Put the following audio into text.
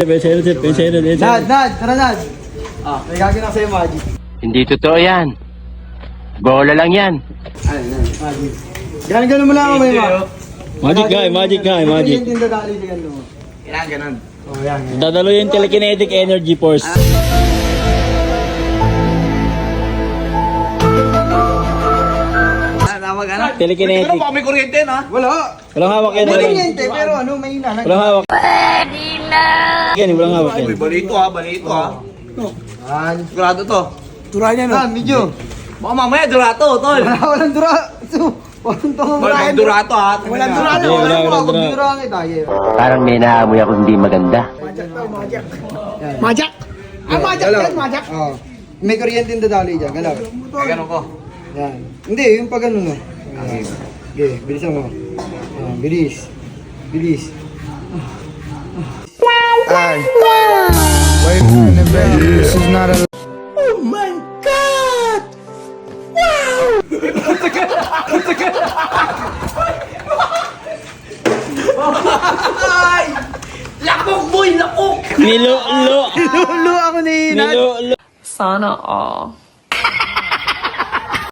Nad, tara Nad. May gagawin ako sa'yo, Magic. Hindi totoo yan. Bola lang yan. Magic. Ganun mo lang ako, may Magic guy. Yung tindadali sa ganun mo. Kailangan ganun. Yan. Dadalo yung telekinetic energy force. Tama ka na. Telekinetic. Pero baka may kuryente na. Wala. Walang hawak yan. May kuryente, pero may hinalang. Walang hawak. Walang hawak Ay, yan. may balito ha. Yan. Sigurado to. Turahan yan, no? Medyo. Baka mamaya durato, tol. Walang dura. Walang tungo. Walang durato ha. Walang durato. Wala, Walang wala, dura. wala. Durahan kita. Parang may naamoy ako hindi maganda. Majak. Majak yan, majak. May kuryente yung dadali dyan. Galaw. Ay, ganun ko. Yan. Hindi, yung pag ano mo. Okay, bilisan mo. Bilis. Ay. Wait a minute, this is not a... Oh my God! Ay! Lakok boy! Lakok! Nilo-lo. Lulu ako ni Nat. Nilo-lo. Sana all.